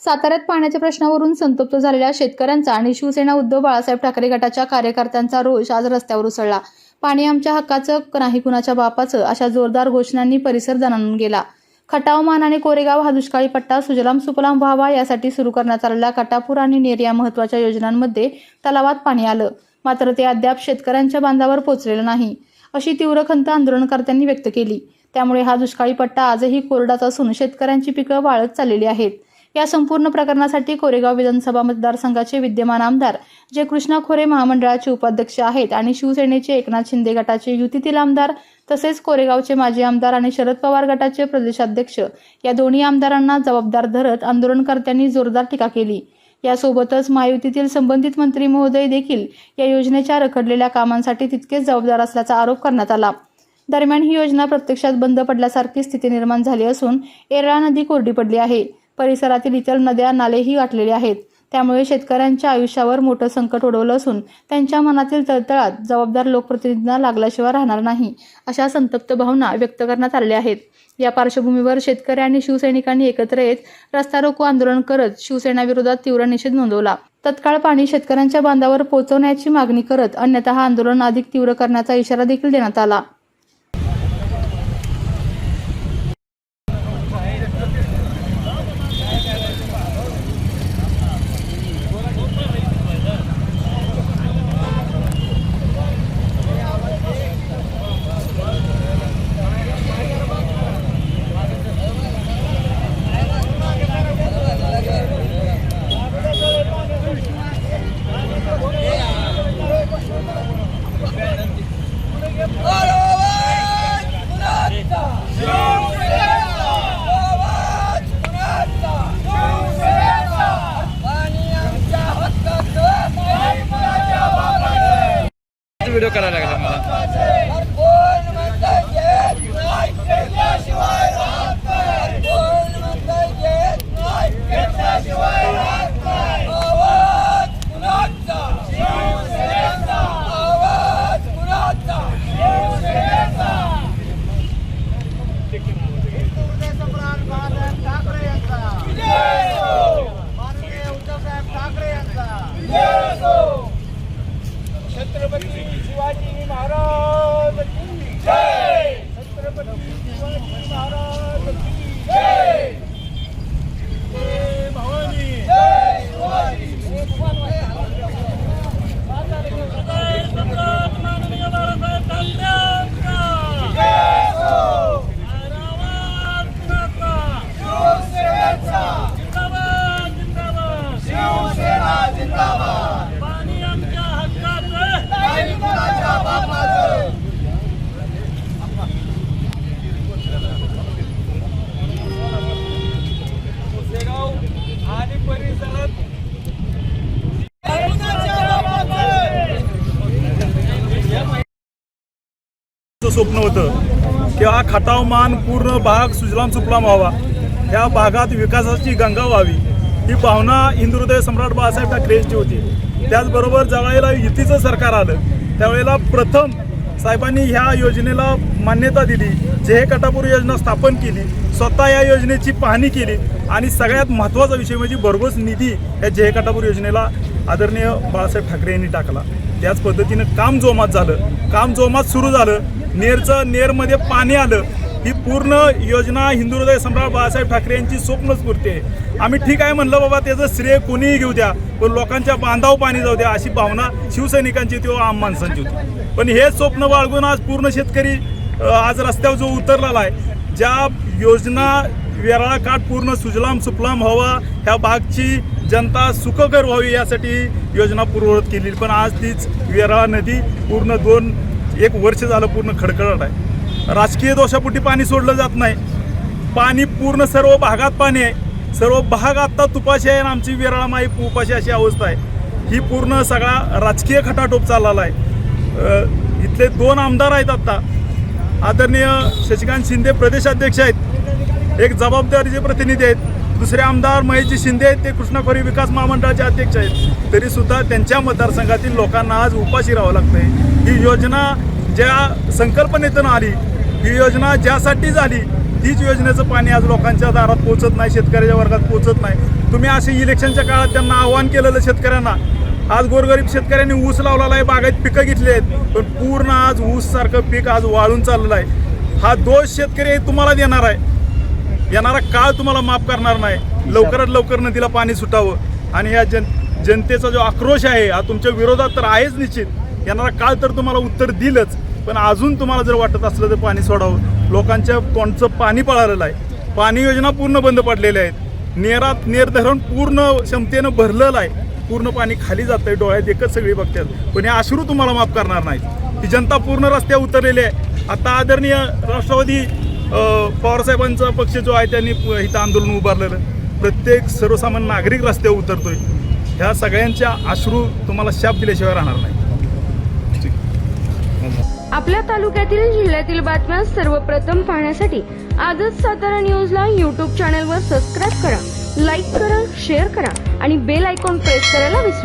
साताऱ्यात पाण्याच्या प्रश्नावरून संतप्त झालेल्या शेतकऱ्यांचा आणि शिवसेना उद्धव बाळासाहेब ठाकरे गटाच्या कार्यकर्त्यांचा रोष आज रस्त्यावर उसळला। पाणी आमच्या हक्काचं नाही कुणाच्या बापाचं अशा जोरदार घोषणांनी परिसर दणाणून गेला। खटाव मान आणि कोरेगाव हा दुष्काळी पट्टा सुजलाम सुफलाम व्हावा यासाठी सुरू करण्यात आलेल्या कटापूर आणि नेर या महत्त्वाच्या योजनांमध्ये तलावात पाणी आलं, मात्र ते अद्याप शेतकऱ्यांच्या बांधावर पोहोचलेलं नाही, अशी तीव्र खंत आंदोलनकर्त्यांनी व्यक्त केली। त्यामुळे हा दुष्काळी पट्टा आजही कोरडाच असून शेतकऱ्यांची पिकं वाळत चाललेली आहेत। या संपूर्ण प्रकरणासाठी कोरेगाव विधानसभा मतदारसंघाचे विद्यमान आमदार जे कृष्णा खोरे महामंडळाचे उपाध्यक्ष आहेत आणि शिवसेनेचे एकनाथ शिंदे गटाचे युतीतील आमदार तसेच कोरेगावचे माजी आमदार आणि शरद पवार गटाचे प्रदेशाध्यक्ष या दोन्ही आमदारांना जबाबदार धरत आंदोलनकर्त्यांनी जोरदार टीका केली। यासोबतच महायुतीतील संबंधित मंत्री महोदय देखील या योजनेच्या रखडलेल्या कामांसाठी तितकेच जबाबदार असल्याचा आरोप करण्यात आला। दरम्यान ही योजना प्रत्यक्षात बंद पडल्यासारखी स्थिती निर्माण झाली असून येरळा नदी कोरडी पडली आहे। परिसरातील इतर नद्या नालेही गाठलेले आहेत। त्यामुळे शेतकऱ्यांच्या आयुष्यावर मोठं संकट ओढवलं असून त्यांच्या मनातील तळतळात जबाबदार लोकप्रतिनिधींना लागल्याशिवाय राहणार नाही, अशा संतप्त भावना व्यक्त करण्यात आल्या आहेत। या पार्श्वभूमीवर शेतकरी आणि शिवसैनिकांनी एकत्र येत रस्ता रोको आंदोलन करत शिवसेना विरोधात तीव्र निषेध नोंदवला। तत्काळ पाणी शेतकऱ्यांच्या बांधावर पोहोचवण्याची मागणी करत अन्यथा आंदोलन अधिक तीव्र करण्याचा इशारा देखील देण्यात आला। व्हिडिओ करायला लागला मला। छत्रपती शिवाजी महाराज की जय। छत्रपती शिवाजी महाराज की जय। जय भवानी जय शिवाजी। माननीय बाळासाहेब ठाकरेंचा जय हो। शिवसेनेचा जिंदाबाद जिंदाबाद। शिवसेना जिंदाबाद। पाणी आमच्या हक्काचं नाही कुणाच्या बापाचं। मुसेगाव आणि परिसरात स्वप्न होतं की हा खटाव मान पूर्ण भाग सुजलाम सुफलाम व्हावा, या भागात विकासाची गंगा व्हावी, ही भावना हिंदुहृदय सम्राट बाळासाहेब ठाकरे यांची होती। त्याचबरोबर ज्यावेळेला युतीचं सरकार आलं त्यावेळेला प्रथम साहेबांनी ह्या योजनेला मान्यता दिली, जे कटापूर योजना स्थापन केली, स्वतः या योजनेची पाहणी केली आणि सगळ्यात महत्त्वाचा विषय म्हणजे भरघोस निधी या जे कटापूर योजनेला आदरणीय बाळासाहेब ठाकरे यांनी टाकला। त्याच पद्धतीनं काम जोमात झालं, काम जोमात सुरू झालं, नेरमध्ये पाणी आलं। ही पूर्ण योजना हिंदुहृदय सम्राट बाळासाहेब ठाकरे यांची स्वप्नस्फूर्ती आहे। आम्ही ठीक आहे म्हणलं बाबा, त्याचं श्रेय कोणीही घेऊ द्या, पण लोकांच्या बांधावर पाणी जाऊ द्या, अशी भावना शिवसैनिकांची किंवा आम माणसांची होती। पण हे स्वप्न बाळगून आज पूर्ण शेतकरी आज रस्त्यावर जो उतरलेला आहे, ज्या योजना वेराळा काठ पूर्ण सुजलाम सुफलाम व्हावा, ह्या भागची जनता सुखकर व्हावी यासाठी योजना पूर्ववत केली, पण आज तीच वेराळा नदी पूर्ण 1 वर्ष झालं पूर्ण खडखडत आहे। राजकीय दोषापोटी पाणी सोडलं जात नाही। पाणी पूर्ण सर्व भागात पाणी आहे, सर्व भाग आत्ता तुपाशी आहे आणि आमची वेराळा माई उपाशी अशी अवस्था आहे। ही पूर्ण सगळा राजकीय खटाटोप चाललेला आहे। इथले 2 आमदार आहेत आत्ता, आदरणीय शशिकांत शिंदे प्रदेशाध्यक्ष आहेत, एक जबाबदारीचे प्रतिनिधी आहेत, दुसरे आमदार महेशजी शिंदे आहेत, ते कृष्णा खोरे विकास महामंडळाचे अध्यक्ष आहेत। तरीसुद्धा त्यांच्या मतदारसंघातील लोकांना आज उपाशी राहावं लागतंय। ही योजना ज्या संकल्पनेतून आली, ही योजना ज्यासाठी झाली तीच योजनेचं पाणी आज लोकांच्या दारात पोहोचत नाही, शेतकऱ्याच्या वर्गात पोहोचत नाही. तुम्ही असे इलेक्शनच्या काळात त्यांना आव्हान केलेलं शेतकऱ्यांना. आज गोरगरीब शेतकऱ्यांनी ऊस लावलेला आहे, बागायत पिकं घेतली आहेत, पण पूर्ण आज ऊस सारखं पीक आज वाळून चाललेलं आहे. हा दोष शेतकरी तुम्हाला देणार आहे. येणारा काळ तुम्हाला माफ करणार नाही. लवकरात लवकर नदीला पाणी सुटावं आणि या जनतेचा जो आक्रोश आहे हा तुमच्या विरोधात तर आहेच निश्चित. येणारा काळ तर तुम्हाला उत्तर दिलंच, पण अजून तुम्हाला जर वाटत असलं तर पाणी सोडावं. लोकांच्या तोंडचं पाणी पळालेलं आहे. पाणी योजना पूर्ण बंद पडलेल्या आहेत. नेर धरण पूर्ण क्षमतेनं भरलेलं आहे. पूर्ण पाणी खाली जात आहे, डोळ्यात एकच सगळी बघतात, पण हे अश्रू तुम्हाला माफ करणार नाही. ही जनता पूर्ण रस्त्यावर उतरलेली आहे. आता आदरणीय राष्ट्रवादी पवारसाहेबांचा पक्ष जो आहे त्यांनी इथं आंदोलन उभारलेलं. प्रत्येक सर्वसामान्य नागरिक रस्त्यावर उतरतोय. ह्या सगळ्यांच्या अश्रू तुम्हाला शाप दिल्याशिवाय राहणार नाही. आपल्या तालुक्यातील जिल्ह्यातील बातम्या सर्वप्रथम पाहण्यासाठी आजच सातारा न्यूजला YouTube चॅनलवर सबस्क्राईब करा, लाईक करा, शेअर करा आणि बेल आयकॉन प्रेस करायला विसरू